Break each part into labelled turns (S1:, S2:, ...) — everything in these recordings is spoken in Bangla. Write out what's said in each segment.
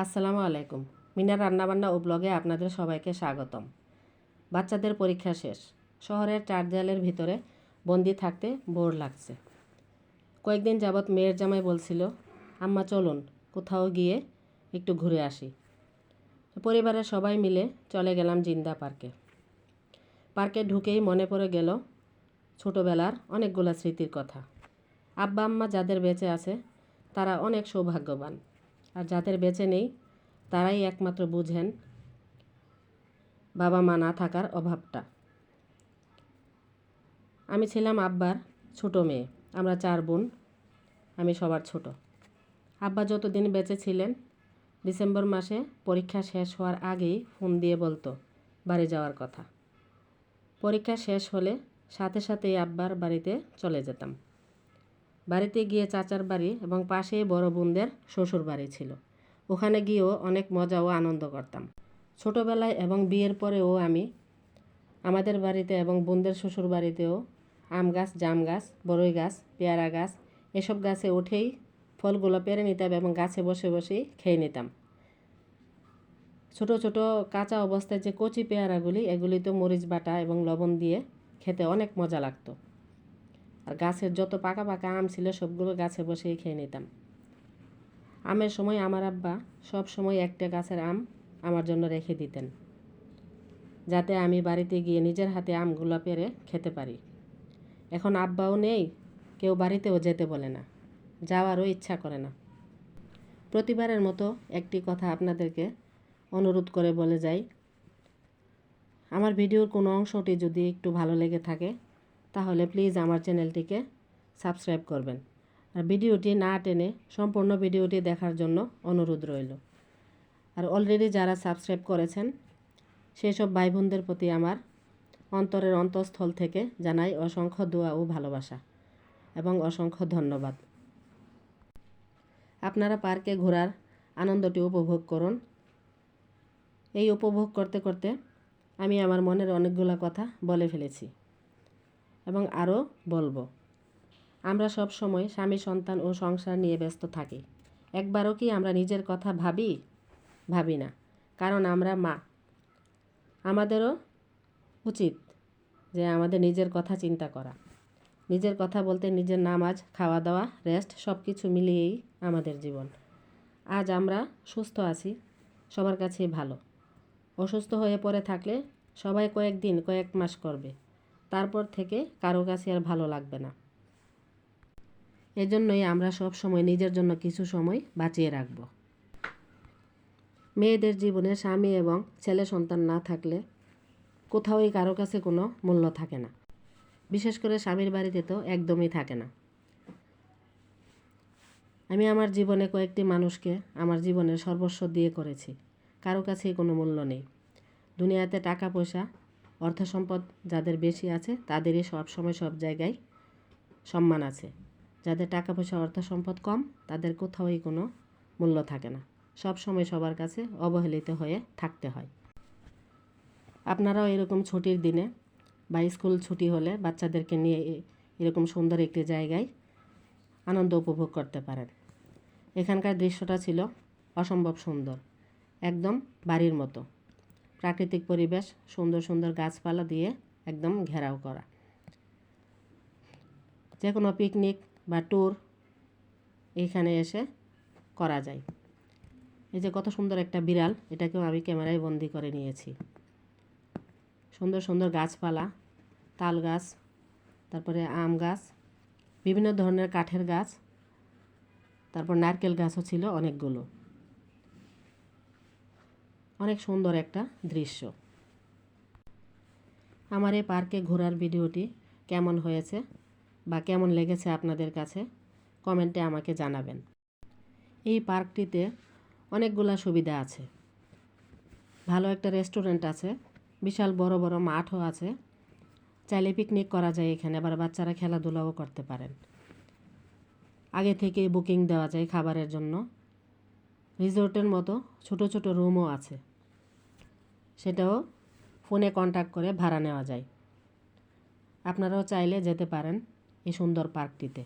S1: আসসালামু আলাইকুম। মিনার রান্নাবান্না ও ব্লগে আপনাদের সবাইকে স্বাগতম। বাচ্চাদের পরীক্ষা শেষ। শহরের চার দেয়ালের ভিতরে বন্দি থাকতে বোর লাগছে। কয়েকদিন যাবৎ মেয়ের জামাই বলছিল, আম্মা চলুন কোথাও গিয়ে একটু ঘুরে আসি। পরিবারের সবাই মিলে চলে গেলাম জিন্দা পার্কে। পার্কে ঢুকেই মনে পড়ে গেল ছোটোবেলার অনেকগুলো স্মৃতির কথা। আব্বা আম্মা যাদের বেঁচে আছে তারা অনেক সৌভাগ্যবান, আর যাদের বেঁচে নেই তারাই একমাত্র বুঝেন বাবা মা না থাকার অভাবটা। আমি ছিলাম আব্বার ছোট মেয়ে। আমরা 4 বোন, আমি সবার ছোট। আব্বা যতদিন বেঁচে ছিলেন, ডিসেম্বর মাসে পরীক্ষা শেষ হওয়ার আগেই ফোন দিয়ে বলতো বাড়ি যাওয়ার কথা। পরীক্ষা শেষ হলে সাথে সাথেই আব্বার বাড়িতে চলে যেতাম। বাড়িতে গিয়ে চাচার বাড়ি এবং পাশেই বড় বোনদের শ্বশুর বাড়ি ছিল। ওখানে গিয়েও অনেক মজা ও আনন্দ করতাম। ছোটোবেলায় এবং বিয়ের পরেও আমি আমাদের বাড়িতে এবং বোনদের শ্বশুর বাড়িতেও আম গাছ, জাম গাছ, বড়ই গাছ, পেয়ারা গাছ এসব গাছে উঠেই ফলগুলো পেড়ে নিতাম এবং গাছে বসে বসেই খেয়ে নিতাম। ছোট ছোট কাঁচা অবস্থায় যে কচি পেয়ারাগুলি, এগুলি তো মরিচ বাটা এবং লবণ দিয়ে খেতে অনেক মজা লাগতো। আর গাছের যত পাকা পাকা আম ছিল সবগুলো গাছে বসেই খেয়ে নিতাম। আমের সময় আমার আব্বা সব সময় একটা গাছের আম আমার জন্য রেখে দিতেন, যাতে আমি বাড়িতে গিয়ে নিজের হাতে আমগুলো পেড়ে খেতে পারি। এখন আব্বাও নেই, কেউ বাড়িতেও যেতে বলে না, যাওয়ারও ইচ্ছা করে না। প্রতিবারের মতো একটি কথা আপনাদেরকে অনুরোধ করে বলে যাই, আমার ভিডিওর কোনো অংশটি যদি একটু ভালো লেগে থাকে তাহলে প্লিজ আমার চ্যানেলটিকে সাবস্ক্রাইব করবেন। আর ভিডিওটি না টেনে সম্পূর্ণ ভিডিওটি দেখার জন্য অনুরোধ রইল। আর অলরেডি যারা সাবস্ক্রাইব করেছেন সেই সব ভাই বোনদের প্রতি আমার অন্তরের অন্তঃস্থল থেকে জানাই অসংখ্য দোয়া ও ভালোবাসা এবং অসংখ্য ধন্যবাদ। আপনারা পার্কে ঘোরার আনন্দটি উপভোগ করুন। এই উপভোগ করতে করতে আমি আমার মনের অনেকগুলো কথা বলে ফেলেছি এবং আরও বলবো। আমরা সব সময় স্বামী, সন্তান ও সংসার নিয়ে ব্যস্ত থাকি। একবারও কি আমরা নিজের কথা ভাবি না, কারণ আমরা মা। আমাদেরও উচিত যে আমাদের নিজের কথা চিন্তা করা। নিজের কথা বলতে নিজের নামাজ, খাওয়া দাওয়া, রেস্ট সব কিছু মিলিয়েই আমাদের জীবন। আজ আমরা সুস্থ আছি, সবার কাছেই ভালো। অসুস্থ হয়ে পড়ে থাকলে সবাই কয়েকদিন, কয়েক মাস করবে, তারপর থেকে কারো কাছে আর ভালো লাগবে না। এজন্যই আমরা সব সময় নিজের জন্য কিছু সময় বাঁচিয়ে রাখব। মেয়েদের জীবনে স্বামী এবং ছেলে সন্তান না থাকলে কোথাওই কারো কাছে কোনো মূল্য থাকে না। বিশেষ করে স্বামীর বাড়িতে তো একদমই থাকে না। আমি আমার জীবনে কয়েকটি মানুষকে আমার জীবনের সর্বস্ব দিয়ে করেছি, কারো কাছেই কোনো মূল্য নেই। দুনিয়াতে টাকা পয়সা, অর্থ সম্পদ যাদের বেশি আছে তাদেরই সবসময় সব জায়গায় সম্মান আছে। যাদের টাকা পয়সা, অর্থ সম্পদ কম, তাদের কোথাওই কোনো মূল্য থাকে না। সব সময় সবার কাছে অবহেলিত হয়ে থাকতে হয়। আপনারাও এরকম ছুটির দিনে বা স্কুল ছুটি হলে বাচ্চাদেরকে নিয়ে এরকম সুন্দর একটি জায়গায় আনন্দ উপভোগ করতে পারেন। এখানকার দৃশ্যটা ছিল অসম্ভব সুন্দর, একদম বাড়ির মতো। প্রাকৃতিক পরিবেশ, সুন্দর সুন্দর গাছপালা দিয়ে একদম ঘেরাও করা। যে কোনো পিকনিক বা ট্যুর এইখানে এসে করা যায়। এই যে কত সুন্দর একটা বিড়াল, এটাকেও আমি ক্যামেরায় বন্দি করে নিয়েছি। সুন্দর সুন্দর গাছপালা, তাল গাছ, তারপরে আম গাছ, বিভিন্ন ধরনের কাঠের গাছ, তারপর নারকেল গাছও ছিল অনেকগুলো। অনেক সুন্দর একটা দৃশ্য। আমার এই পার্কে ঘোরার ভিডিওটি কেমন হয়েছে বা কেমন লেগেছে আপনাদের কাছে কমেন্টে আমাকে জানাবেন। এই পার্কটিতে অনেকগুলো সুবিধা আছে। ভালো একটা রেস্টুরেন্ট আছে, বিশাল বড় বড় মাঠও আছে। চাইলে পিকনিক করা যায় এখানে, আবার বাচ্চারা খেলাধুলাও করতে পারেন। আগে থেকে বুকিং দেওয়া যায় খাবারের জন্য। রিসোর্টের মতো ছোট ছোট রুমও আছে, সেটাও ফোনে কন্ট্যাক্ট করে ভাড়া নেওয়া যায়। আপনারাও চাইলে যেতে পারেন এই সুন্দর পার্কটিতে।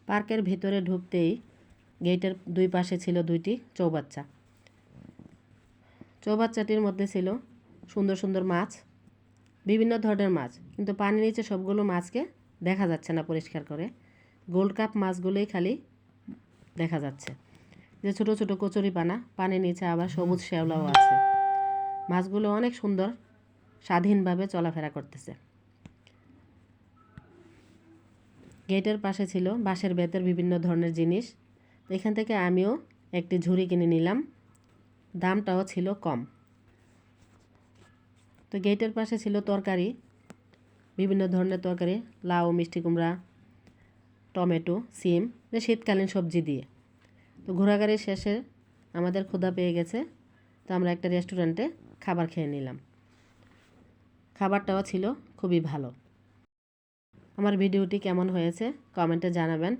S1: পার্কের ভিতরে ঢুকতেই গেটের দুই পাশে ছিল দুইটি চৌবাচ্চা। চৌবাচ্চাটির মধ্যে ছিল সুন্দর সুন্দর মাছ, বিভিন্ন ধরনের মাছ, কিন্তু পানির নিচে সবগুলো মাছকে দেখা যাচ্ছে না পরিষ্কার করে। গোল্ড কাপ মাছগুলোই খালি দেখা যাচ্ছে, যে ছোট ছোট কচুরিপানা, পানির নিচে আবার সবুজ শ্যাওলাও আছে। মাছগুলো অনেক সুন্দর স্বাধীনভাবে চলাফেরা করতেছে। গেটের পাশে ছিল বাঁশের বেতের বিভিন্ন ধরনের জিনিস। এখান থেকে আমিও একটি ঝুড়ি কিনে নিলাম, দামটাও ছিল কম। তো গেটের পাশে ছিল তরকারি, বিভিন্ন ধরনের তরকারি, লাউ, মিষ্টি কুমড়া, টমেটো, সিম, শীতকালীন সবজি দিয়ে। তো ঘোরাঘুরির শেষে আমাদের ক্ষুধা পেয়ে গেছে, তো আমরা একটা রেস্টুরেন্টে খাবার খেয়ে নিলাম। খাবারটাও ছিল খুবই ভালো। আমার ভিডিওটি কেমন হয়েছে কমেন্টে জানাবেন।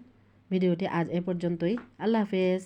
S1: ভিডিওটি আজ এ পর্যন্তই। আল্লাহ হাফেজ।